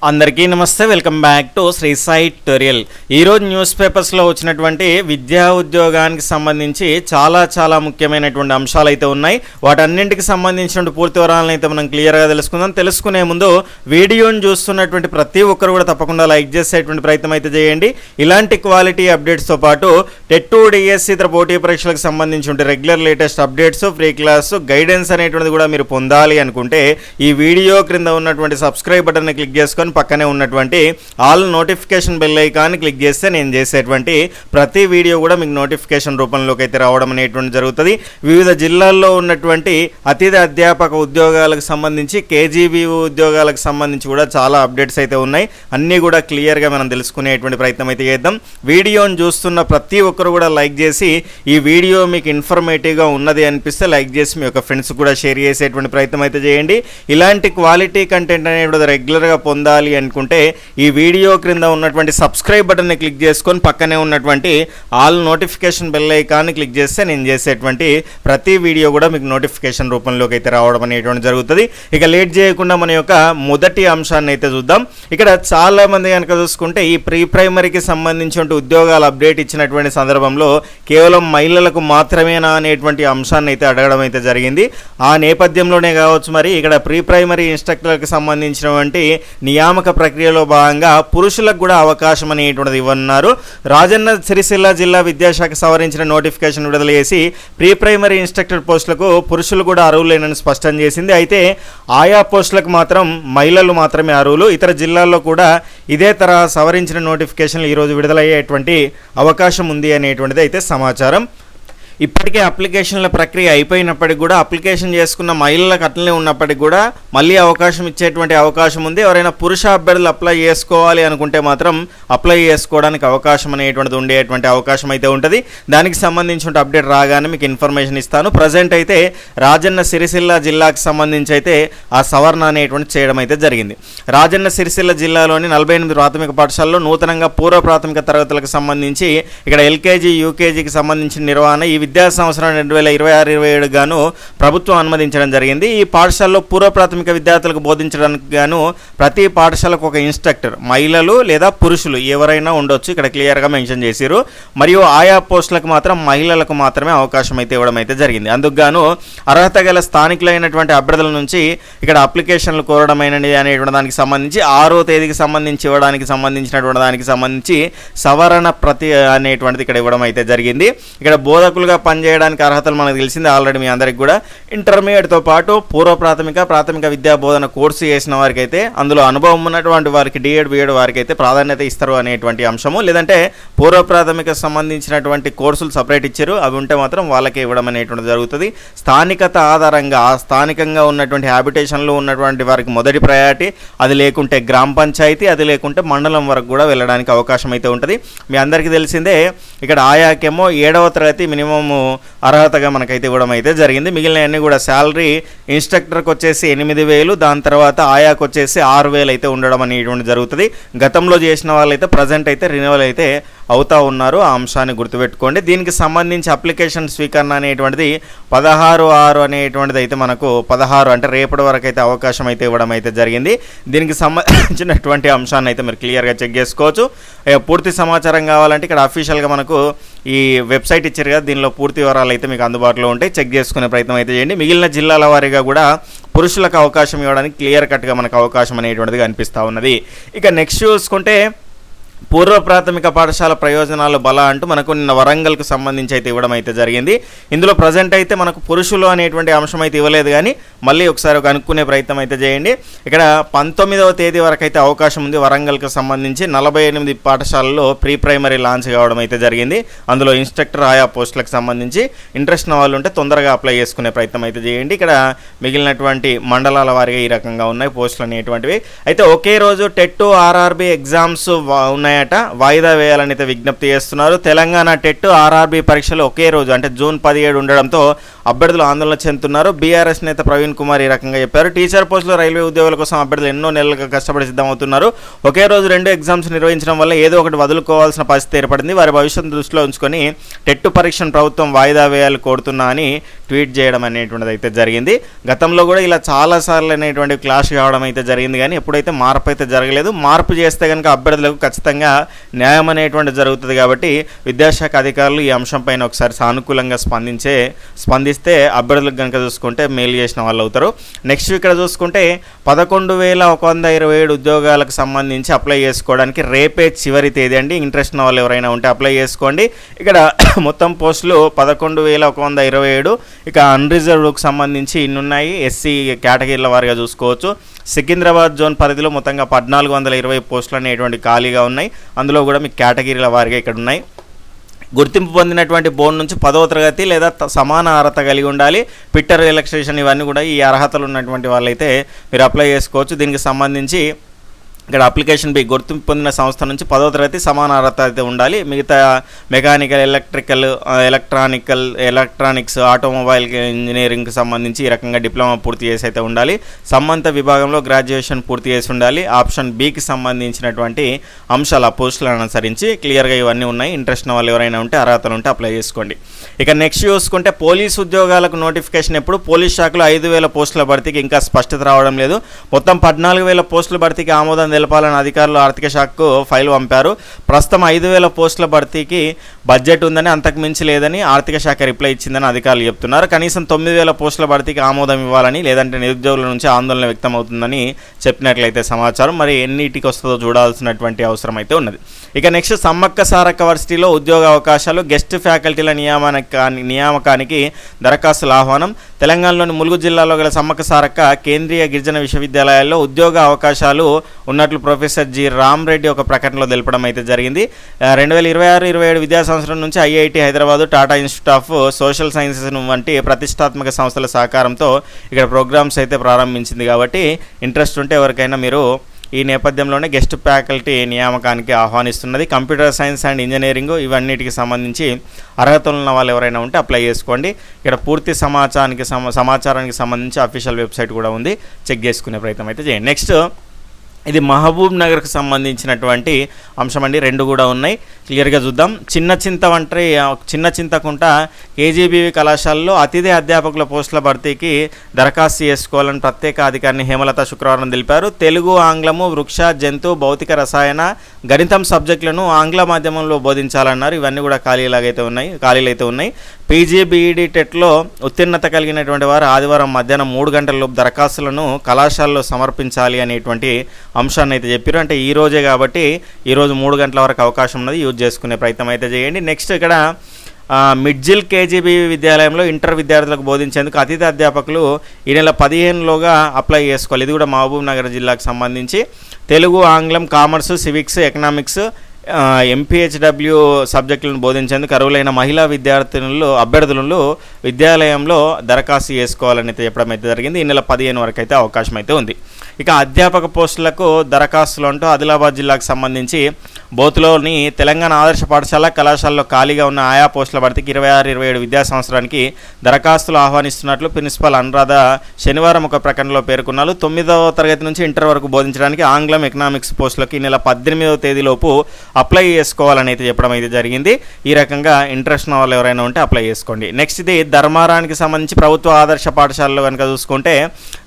అందరికీ నమస్తే, welcome back to Shri Sai tutorial. ఈరోజు న్యూస్ పేపర్స్లో వచ్చినటువంటి విద్యా ఉద్యోగానికి సంబంధించి చాలా ముఖ్యమైనటువంటి అంశాలు అయితే ఉన్నాయి. వాటన్నింటికి సంబంధించిన పూర్తి వివరాలను అయితే మనం క్లియర్గా తెలుసుకుందాం. తెలుసుకునే ముందు వీడియోని చూస్తున్నటువంటి ప్రతి ఒక్కరు కూడా తప్పకుండా లైక్ చేసేటువంటి ప్రయత్నం అయితే చేయండి. ఇలాంటి క్వాలిటీ అప్డేట్స్తో పాటు టెట్ డిఎస్సి ఇతర పోటీ పరీక్షలకు సంబంధించి regular latest updates, free class guidance అనేటువంటిది కూడా మీరు పొందాలి అనుకుంటే ఈ వీడియో క్రింద ఉన్నటువంటి సబ్స్క్రైబ్ బటన్ని క్లిక్ చేసుకొని పక్కనే ఉన్నటువంటి all notification bell icon click చేస్తే నేను చేసేటువంటి ప్రతి వీడియో కూడా మీకు నోటిఫికేషన్ రూపంలోకి అయితే రావడం అనేటువంటి జరుగుతుంది. వివిధ జిల్లాల్లో ఉన్నటువంటి అతిథి అధ్యాపక ఉద్యోగాలకు సంబంధించి, కేజీబీ ఉద్యోగాలకు సంబంధించి కూడా చాలా అప్డేట్స్ అయితే ఉన్నాయి. అన్నీ కూడా క్లియర్గా మనం తెలుసుకునేటువంటి ప్రయత్నం అయితే చేద్దాం. వీడియోని చూస్తున్న ప్రతి ఒక్కరు కూడా లైక్ చేసి ఈ వీడియో మీకు ఇన్ఫర్మేటివ్గా ఉన్నది అనిపిస్తే లైక్ చేసి మీ యొక్క ఫ్రెండ్స్ కూడా షేర్ చేసేటువంటి ప్రయత్నం అయితే చేయండి. ఇలాంటి క్వాలిటీ కంటెంట్ అనేది రెగ్యులర్గా పొందాలి అనుకుంటే ఈ వీడియో క్రింద ఉన్నటువంటి సబ్స్క్రైబ్ బటన్ని క్లిక్ చేసుకొని పక్కనే ఉన్నటువంటి ఆల్ నోటిఫికేషన్ బెల్ ఐకాన్ని క్లిక్ చేస్తే నేను చేసేటువంటి ప్రతి వీడియో కూడా మీకు నోటిఫికేషన్ రూపంలోకి అయితే రావడం అనేటువంటి జరుగుతుంది. ఇక లేట్ చేయకుండా మన యొక్క మొదటి అంశాన్ని అయితే చూద్దాం. ఇక్కడ చాలా మంది కనుక చూసుకుంటే ఈ ప్రీ ప్రైమరీకి సంబంధించిన ఉద్యోగాల అప్డేట్ ఇచ్చినటువంటి సందర్భంలో కేవలం మహిళలకు మాత్రమేనా అనేటువంటి అంశాన్ని అయితే అడగడం అయితే జరిగింది. ఆ నేపథ్యంలోనే కావచ్చు మరి ఇక్కడ ప్రీ ప్రైమరీ ఇన్స్ట్రక్టర్లకు సంబంధించినటువంటి నియామక ప్రక్రియలో భాగంగా పురుషులకు కూడా అవకాశం అనేటువంటిది ఇవ్వనున్నారు. రాజన్న సిరిసిల్ల జిల్లా విద్యాశాఖ సవరించిన నోటిఫికేషన్ విడుదల చేసి ప్రీ ప్రైమరీ ఇన్స్ట్రక్టర్ పోస్టులకు పురుషులు కూడా అర్హులేనని స్పష్టం చేసింది. అయితే ఆయా పోస్టులకు మాత్రం మహిళలు మాత్రమే అర్హులు. ఇతర జిల్లాల్లో కూడా ఇదే తరహా సవరించిన నోటిఫికేషన్లు ఈరోజు విడుదలయ్యేటువంటి అవకాశం ఉంది అనేటువంటిది అయితే సమాచారం. ఇప్పటికే అప్లికేషన్ల ప్రక్రియ అయిపోయినప్పటికీ కూడా అప్లికేషన్ చేసుకున్న మహిళలకు అట్లనే ఉన్నప్పటికీ కూడా మళ్ళీ అవకాశం ఇచ్చేటువంటి అవకాశం ఉంది. ఎవరైనా పురుష అభ్యర్థులు అప్లై చేసుకోవాలి అనుకుంటే మాత్రం అప్లై చేసుకోవడానికి అవకాశం అనేటువంటిది ఉండేటువంటి అవకాశం అయితే ఉంటుంది. దానికి సంబంధించిన అప్డేట్ రాగానే మీకు ఇన్ఫర్మేషన్ ఇస్తాను. ప్రజెంట్ అయితే రాజన్న సిరిసిల్ల జిల్లాకు సంబంధించి అయితే ఆ సవరణ అనేటువంటి చేయడం అయితే జరిగింది. రాజన్న సిరిసిల్ల జిల్లాలోని 48 ప్రాథమిక పాఠశాలలో నూతనంగా పూర్వ ప్రాథమిక తరగతులకు సంబంధించి ఇక్కడ ఎల్కేజీ, యూకేజీకి సంబంధించిన నిర్వహణ ఈ విద్యా సంవత్సరం 2026-27 గాను ప్రభుత్వం అనుమతించడం జరిగింది. ఈ పాఠశాలలో పూర్వ ప్రాథమిక విద్యార్థులకు బోధించడానికి గాను ప్రతి పాఠశాలకు ఒక ఇన్స్ట్రక్టర్, మహిళలు లేదా పురుషులు ఎవరైనా ఉండొచ్చు, ఇక్కడ క్లియర్గా మెన్షన్ చేశారు. మరియు ఆయా పోస్టులకు మాత్రం మహిళలకు మాత్రమే అవకాశం అయితే ఇవ్వడం అయితే జరిగింది. అందుకు గాను అర్హత గల స్థానికులైనటువంటి అభ్యర్థుల నుంచి ఇక్కడ అప్లికేషన్లు కోరడమైనది అనేటువంటి దానికి సంబంధించి 6వ తేదీకి సంబంధించి ఇవ్వడానికి సంబంధించినటువంటి దానికి సంబంధించి సవరణ ప్రతి అనేటువంటిది ఇక్కడ ఇవ్వడం అయితే జరిగింది. ఇక్కడ బోధకులుగా పనిచేయడానికి అర్హతలు మనకు తెలిసింది ఆల్రెడీ మీ అందరికి కూడా. ఇంటర్మీడియట్తో పాటు పూర్వ ప్రాథమిక విద్యా బోధన కోర్సు చేసిన వారికి అయితే, అందులో అనుభవం ఉన్నటువంటి వారికి, డిఎడ్ బిఎడ్ వారికి అయితే ప్రాధాన్యత ఇస్తారు అనేటువంటి అంశము. లేదంటే పూర్వ ప్రాథమిక సంబంధించినటువంటి కోర్సులు సపరేట్ ఇచ్చారు, అవి ఉంటే మాత్రం వాళ్ళకే ఇవ్వడం అనేటువంటి జరుగుతుంది. స్థానికత ఆధారంగా ఆ స్థానికంగా ఉన్నటువంటి హ్యాబిటేషన్లో ఉన్నటువంటి వారికి మొదటి ప్రయారిటీ, అది లేకుంటే గ్రామ పంచాయతీ, అది లేకుంటే మండలం వరకు కూడా వెళ్ళడానికి అవకాశం అయితే ఉంటుంది. మీ అందరికీ తెలిసిందే ఇక్కడ ఆయాకేమో 7వ తరగతి మినిమం అర్హతగా మనకైతే ఇవ్వడం అయితే జరిగింది. మిగిలినవన్నీ కూడా శాలరీ ఇన్స్ట్రక్టర్కి వచ్చేసి 8,000, దాని తర్వాత ఆయాకు వచ్చేసి 6,000 అయితే ఉండడం అనేటువంటి జరుగుతుంది. గతంలో చేసిన వాళ్ళైతే ప్రజెంట్ అయితే రినివల్ అయితే అవుతా ఉన్నారు. ఆ అంశాన్ని గుర్తుపెట్టుకోండి. దీనికి సంబంధించి అప్లికేషన్ స్వీకరణ అనేటువంటిది 16/6 అనేటువంటిది అయితే మనకు 16 అంటే రేపటి వరకు అయితే అవకాశం అయితే ఇవ్వడం అయితే జరిగింది. దీనికి సంబంధించినటువంటి అంశాన్ని అయితే మీరు క్లియర్గా చెక్ చేసుకోవచ్చు. పూర్తి సమాచారం కావాలంటే ఇక్కడ అఫీషియల్గా మనకు ఈ వెబ్సైట్ ఇచ్చారు కదా, దీనిలో పూర్తి వివరాలు అయితే మీకు అందుబాటులో ఉంటాయి. చెక్ చేసుకునే ప్రయత్నం అయితే చేయండి. మిగిలిన జిల్లాల వారీగా కూడా పురుషులకు అవకాశం ఇవ్వడానికి క్లియర్ కట్గా మనకు అవకాశం అనేటువంటిది కనిపిస్తూ ఉన్నది. ఇక నెక్స్ట్ చూసుకుంటే పూర్వ ప్రాథమిక పాఠశాల ప్రయోజనాలు బల అంటూ మనకు నిన్న వరంగల్కు సంబంధించి అయితే ఇవ్వడం అయితే జరిగింది. ఇందులో ప్రజెంట్ అయితే మనకు పురుషులు అనేటువంటి అంశం అయితే ఇవ్వలేదు, కానీ మళ్ళీ ఒకసారి కనుక్కునే ప్రయత్నం అయితే చేయండి. ఇక్కడ 19వ తేదీ వరకు అయితే అవకాశం ఉంది. వరంగల్కు సంబంధించి 48 పాఠశాలలో ప్రీ ప్రైమరీ లాంచ్ కావడం అయితే జరిగింది. అందులో ఇన్స్ట్రక్టర్ ఆయా పోస్టులకు సంబంధించి ఇంట్రెస్ట్ ఉన్న వాళ్ళు ఉంటే తొందరగా అప్లై చేసుకునే ప్రయత్నం అయితే చేయండి. ఇక్కడ మిగిలినటువంటి మండలాల వారిగా ఈ రకంగా ఉన్నాయి పోస్టులు అనేటువంటివి. అయితే ఒకే రోజు టెట్, ఆర్ఆర్బీ ఎగ్జామ్స్ ఉన్నాయి, వాయిదా వేయాలని అయితే విజ్ఞప్తి చేస్తున్నారు. తెలంగాణ టెట్, ఆర్ఆర్బీ పరీక్షలు ఒకే రోజు అంటే జూన్ 17 ఉండడంతో అభ్యర్థులు ఆందోళన చెందుతున్నారు. బీఆర్ఎస్ నేత ప్రవీణ్ కుమార్ ఈ రకంగా చెప్పారు. టీచర్ పోస్టులో రైల్వే ఉద్యోగుల కోసం అభ్యర్థులు ఎన్నో నెలలుగా కష్టపడి సిద్ధమవుతున్నారు. ఒకే రోజు 2 ఎగ్జామ్స్ నిర్వహించడం వల్ల ఏదో ఒకటి వదులుకోవాల్సిన పరిస్థితి ఏర్పడింది. వారి భవిష్యత్తు దృష్టిలో ఉంచుకొని టెట్ పరీక్షను ప్రభుత్వం వాయిదా వేయాలి కోరుతున్నా అని ట్వీట్ చేయడం అనేటువంటిది అయితే జరిగింది. గతంలో కూడా ఇలా చాలాసార్లు అనేటువంటి క్లాష్ కావడం అయితే జరిగింది, కానీ ఎప్పుడైతే మార్పు అయితే జరగలేదు. మార్పు చేస్తే కనుక అభ్యర్థులకు ఖచ్చితంగా న్యాయం అనేటువంటిది జరుగుతుంది. కాబట్టి విద్యాశాఖ అధికారులు ఈ అంశంపైన ఒకసారి సానుకూలంగా స్పందిస్తే అభ్యర్థులకు కనుక చూసుకుంటే మేలు చేసిన వాళ్ళు అవుతారు. నెక్స్ట్ ఇక్కడ చూసుకుంటే 11,127 ఉద్యోగాలకు సంబంధించి అప్లై చేసుకోవడానికి రేపే చివరి తేదీ అండి. ఇంట్రెస్ట్ ఉన్న వాళ్ళు ఎవరైనా ఉంటే అప్లై చేసుకోండి. ఇక్కడ మొత్తం పోస్టులు 11,127. ఇక అన్రిజర్వ్డ్కి సంబంధించి ఇన్నున్నాయి. ఎస్సీ కేటగిరీల వారిగా చూసుకోవచ్చు. సికింద్రాబాద్ జోన్ పరిధిలో మొత్తంగా 1,420 పోస్టులు అనేటువంటి ఖాళీగా ఉన్నాయి. అందులో కూడా మీకు కేటగిరీల వారిగా ఇక్కడ ఉన్నాయి. గుర్తింపు పొందినటువంటి బోర్డు నుంచి 10వ తరగతి లేదా సమాన అర్హత కలిగి ఉండాలి. పిట్టర్ ఎలక్ట్రీషియన్ ఇవన్నీ కూడా ఈ అర్హతలు ఉన్నటువంటి వాళ్ళైతే మీరు అప్లై చేసుకోవచ్చు. దీనికి సంబంధించి ఇక్కడ అప్లికేషన్ బి గుర్తింపు పొందిన సంస్థ నుంచి 10వ తరగతి సమాన అర్హత అయితే ఉండాలి. మిగతా మెకానికల్, ఎలక్ట్రికల్, ఎలక్ట్రానిక్స్, ఆటోమొబైల్ ఇంజనీరింగ్కి సంబంధించి ఈ రకంగా డిప్లొమా పూర్తి చేసి అయితే ఉండాలి. సంబంధిత విభాగంలో గ్రాడ్యుయేషన్ పూర్తి చేసి ఉండాలి. ఆప్షన్ బికి సంబంధించినటువంటి అంశాలు ఆ పోస్టులను అనుసరించి క్లియర్గా ఇవన్నీ ఉన్నాయి. ఇంట్రెస్ట్ ఉన్న వాళ్ళు ఎవరైనా ఉంటే అర్హతలు ఉంటే అప్లై చేసుకోండి. ఇక నెక్స్ట్ చూసుకుంటే పోలీసు ఉద్యోగాలకు నోటిఫికేషన్ ఎప్పుడు? పోలీస్ శాఖలో 5,000 పోస్టుల భర్తీకి ఇంకా స్పష్టత రావడం లేదు. మొత్తం 14,000 పోస్టుల భర్తీకి ఆమోదం తెలపాలని అధికారులు ఆర్థిక శాఖకు ఫైల్ పంపారు. ప్రస్తుతం 5,000 పోస్టుల భర్తీకి బడ్జెట్ ఉందని, అంతకు మించి లేదని ఆర్థిక శాఖ రిప్లై ఇచ్చిందని అధికారులు చెప్తున్నారు. కనీసం 9,000 పోస్టుల భర్తీకి ఆమోదం ఇవ్వాలని, లేదంటే నిరుద్యోగుల నుంచి ఆందోళన వ్యక్తం అవుతుందని చెప్పినట్లయితే సమాచారం. మరి ఎన్నిటికి వస్తుందో చూడాల్సినటువంటి అవసరం అయితే ఉన్నది. ఇక నెక్స్ట్ సమ్మక్క సారక్క వర్సిటీలో ఉద్యోగ అవకాశాలు, గెస్ట్ ఫ్యాకల్టీల నియామకానికి దరఖాస్తుల ఆహ్వానం. తెలంగాణలోని ములుగు జిల్లాలో గల సమ్మక్క సారక్క కేంద్రీయ గిరిజన విశ్వవిద్యాలయాల్లో ఉద్యోగ అవకాశాలు ఉన్నట్లు ప్రొఫెసర్ జి రామ్ రెడ్డి ఒక ప్రకటనలో తెలపడం అయితే జరిగింది. 2026-27 విద్యా సంవత్సరం నుంచి IIT Hyderabad, Tata institute of social sciences వంటి ప్రతిష్టాత్మక సంస్థల సహకారంతో ఇక్కడ ప్రోగ్రామ్స్ అయితే ప్రారంభించింది. కాబట్టి ఇంట్రెస్ట్ ఉంటే ఎవరికైనా మీరు ఈ నేపథ్యంలోనే గెస్ట్ ఫ్యాకల్టీ నియామకానికి ఆహ్వానిస్తున్నది. కంప్యూటర్ సైన్స్ అండ్ ఇంజనీరింగ్ ఇవన్నిటికి సంబంధించి అర్హతలు ఉన్న వాళ్ళు ఎవరైనా ఉంటే అప్లై చేసుకోండి. ఇక్కడ పూర్తి సమాచారానికి సంబంధించి అఫీషియల్ వెబ్సైట్ కూడా ఉంది, చెక్ చేసుకునే ప్రయత్నం అయితే చేయండి. నెక్స్ట్ ఇది మహబూబ్ నగర్కి సంబంధించినటువంటి అంశం అండి. 2 కూడా ఉన్నాయి, క్లియర్గా చూద్దాం. చిన్న చింతకుంట కేజీబీవీ కళాశాలలో అతిథి అధ్యాపకుల పోస్టుల భర్తీకి దరఖాస్తు చేసుకోవాలని ప్రత్యేక అధికారిని హేమలత శుక్రవారం తెలిపారు. తెలుగు, ఆంగ్లము, వృక్ష, జంతు, భౌతిక రసాయన, గణితం సబ్జెక్టులను ఆంగ్ల మాధ్యమంలో బోధించాలన్నారు. ఇవన్నీ కూడా ఖాళీలు అయితే ఉన్నాయి. పీజీబీఈడి టెట్లో ఉత్తీర్ణత కలిగినటువంటి వారు ఆదివారం మధ్యాహ్నం 3 గంటలలోపు దరఖాస్తులను కళాశాలలో సమర్పించాలి అనేటువంటి అంశాన్ని అయితే చెప్పారు. అంటే ఈ రోజే కాబట్టి ఈరోజు 3 గంటల వరకు అవకాశం ఉన్నది, యూజ్ చేసుకునే ప్రయత్నం అయితే చేయండి. నెక్స్ట్ ఇక్కడ మిడ్జిల్ కేజీబీ విద్యాలయంలో ఇంటర్ విద్యార్థులకు బోధించేందుకు అతిథి అధ్యాపకులు ఈ నెల 15లోగా అప్లై చేసుకోవాలి. ఇది కూడా మహబూబ్ నగర్ జిల్లాకు సంబంధించి తెలుగు, ఆంగ్లం, కామర్సు, సివిక్స్, ఎకనామిక్స్, ఎంపీహెచ్డబ్ల్యూ సబ్జెక్టులను బోధించేందుకు అర్హులైన మహిళా అభ్యర్థులను విద్యాలయంలో దరఖాస్తు చేసుకోవాలని చెప్పడం అయితే జరిగింది. ఈ నెల 15 వరకు అయితే అవకాశం అయితే ఉంది. ఇక అధ్యాపక పోస్టులకు దరఖాస్తులు అంటూ ఆదిలాబాద్ జిల్లాకు సంబంధించి బోతులోని తెలంగాణ ఆదర్శ పాఠశాల కళాశాలలో ఖాళీగా ఉన్న ఆయా పోస్టుల భర్తీకి 26-27 విద్యా సంవత్సరానికి దరఖాస్తులు ఆహ్వానిస్తున్నట్లు ప్రిన్సిపల్ అనురాధ శనివారం ఒక ప్రకటనలో పేర్కొన్నారు. 9వ తరగతి నుంచి ఇంటర్ వరకు బోధించడానికి ఆంగ్లం, ఎకనామిక్స్ పోస్టులకు ఈ నెల 18వ తేదీలోపు అప్లై చేసుకోవాలని అయితే చెప్పడం అయితే జరిగింది. ఈ రకంగా ఇంట్రెస్ట్ ఉన్న వాళ్ళు ఎవరైనా ఉంటే అప్లై చేసుకోండి. నెక్స్ట్ ఇది ధర్మారానికి సంబంధించి ప్రభుత్వ ఆదర్శ పాఠశాలలో కనుక చూసుకుంటే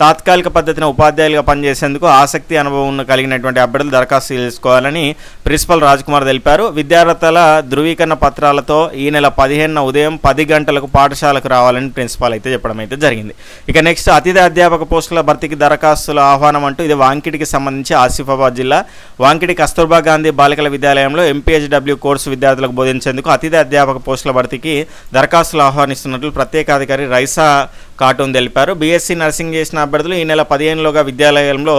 తాత్కాలిక పద్ధతిన ఉపాధ్యాయులుగా పనిచేసేందుకు ఆసక్తి, అనుభవం కలిగినటువంటి అభ్యర్థులు దరఖాస్తు చేసుకోవాలని ప్రిన్సిపల్ రాజ్కుమార్ తెలిపారు. విద్యార్థుల ధృవీకరణ పత్రాలతో ఈ నెల 15న ఉదయం 10 గంటలకు పాఠశాలకు రావాలని ప్రిన్సిపాల్ అయితే చెప్పడం అయితే జరిగింది. ఇక నెక్స్ట్ అతిథి అధ్యాపక పోస్టుల భర్తీకి దరఖాస్తుల ఆహ్వానం అంటూ ఇది వాంకిడికి సంబంధించి ఆసిఫాబాద్ జిల్లా వాంకిడి కస్తూర్బా గాంధీ బాలికల విద్యాలయంలో ఎంపీహెచ్డబ్ల్యూ కోర్సు విద్యార్థులకు బోధించేందుకు అతిథి అధ్యాపక పోస్టుల భర్తీకి దరఖాస్తులు ఆహ్వానిస్తున్నట్లు ప్రత్యేక అధికారి రైసా కాటూన్ తెలిపారు. బీఎస్సీ నర్సింగ్ చేసిన అభ్యర్థులు ఈ నెల 15లోగా విద్యాలయంలో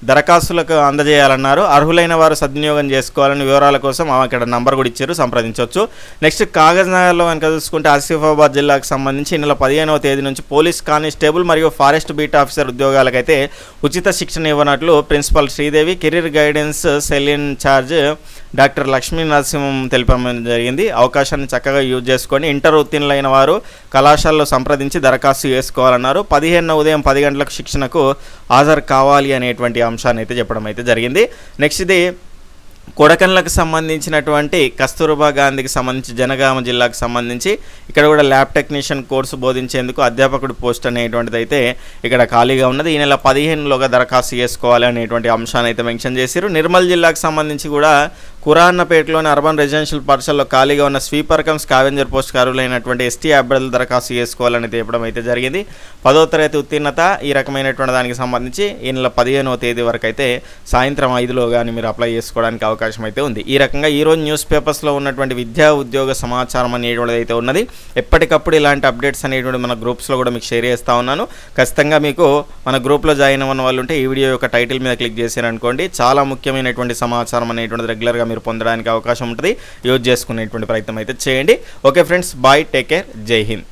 దరఖాస్తులకు అందజేయాలన్నారు. అర్హులైన వారు సద్వినియోగం చేసుకోవాలని వివరాల కోసం ఇక్కడ నంబర్ కూడా ఇచ్చారు, సంప్రదించవచ్చు. నెక్స్ట్ కాగజ్ నగర్లో కనుక చూసుకుంటే ఆసిఫాబాద్ జిల్లాకు సంబంధించి ఈ నెల 15వ తేదీ నుంచి పోలీస్ కానిస్టేబుల్ మరియు ఫారెస్ట్ బీట్ ఆఫీసర్ ఉద్యోగాలకైతే ఉచిత శిక్షణ ఇవ్వనట్లు principal Sridevi, career guidance cell in charge doctor Lakshmi Narasimham తెలిపడం జరిగింది. అవకాశాన్ని చక్కగా యూజ్ చేసుకొని ఇంటర్ ఉత్తీర్ణులైన వారు కళాశాలలో సంప్రదించి దరఖాస్తు చేసుకోవాలన్నారు. 15 ఉదయం 10 గంటలకు శిక్షణకు హాజరు కావాలి అనేటువంటి అంశాన్ని అయితే చెప్పడం అయితే జరిగింది. నెక్స్ట్ ఇది కొడకన్లకు సంబంధించినటువంటి కస్తూర్బా గాంధీకి సంబంధించి జనగామ జిల్లాకు సంబంధించి ఇక్కడ కూడా ల్యాబ్ టెక్నీషియన్ కోర్సు బోధించేందుకు అధ్యాపకుడి పోస్ట్ అనేటువంటిది అయితే ఇక్కడ ఖాళీగా ఉన్నది. ఈ నెల 15లోగా దరఖాస్తు చేసుకోవాలి అనేటువంటి అంశాన్ని అయితే మెన్షన్ చేశారు. నిర్మల్ జిల్లాకు సంబంధించి కూడా కురాన్నపేటలోని అర్బన్ రెసిడెన్షియల్ పాఠశాలలో ఖాళీగా ఉన్న స్వీపర్ కమ్ స్కావెంజర్ పోస్ట్ అర్హులైనటువంటి ఎస్టీ అభ్యర్థులు దరఖాస్తు చేసుకోవాలని చెప్పడం అయితే జరిగింది. 10వ తరగతి ఉత్తీర్ణత ఈ రకమైనటువంటి దానికి సంబంధించి ఈ నెల 15వ తేదీ వరకు అయితే సాయంత్రం 5లో కానీ మీరు అప్లై చేసుకోవడానికి అవకాశం అయితే ఉంది. ఈ రకంగా ఈరోజు న్యూస్ పేపర్స్లో ఉన్నటువంటి విద్యా ఉద్యోగ సమాచారం అనేటువంటిది అయితే ఉన్నది. ఎప్పటికప్పుడు ఇలాంటి అప్డేట్స్ అనేటువంటి మన గ్రూప్స్లో కూడా మీకు షేర్ చేస్తూ ఉన్నాను. ఖచ్చితంగా మీకు మన గ్రూప్లో జాయిన్ అవ్వని వాళ్ళు ఉంటే ఈ వీడియో యొక్క టైటిల్ మీద క్లిక్ చేశారనుకోండి, చాలా ముఖ్యమైనటువంటి సమాచారం అనేటువంటిది రెగ్యులర్గా మీరు పొందడానికి అవకాశం ఉంటుంది. యూజ్ చేసుకునేటువంటి ప్రయత్నం అయితే చేయండి. Okay friends, bye, take care, జై హింద్.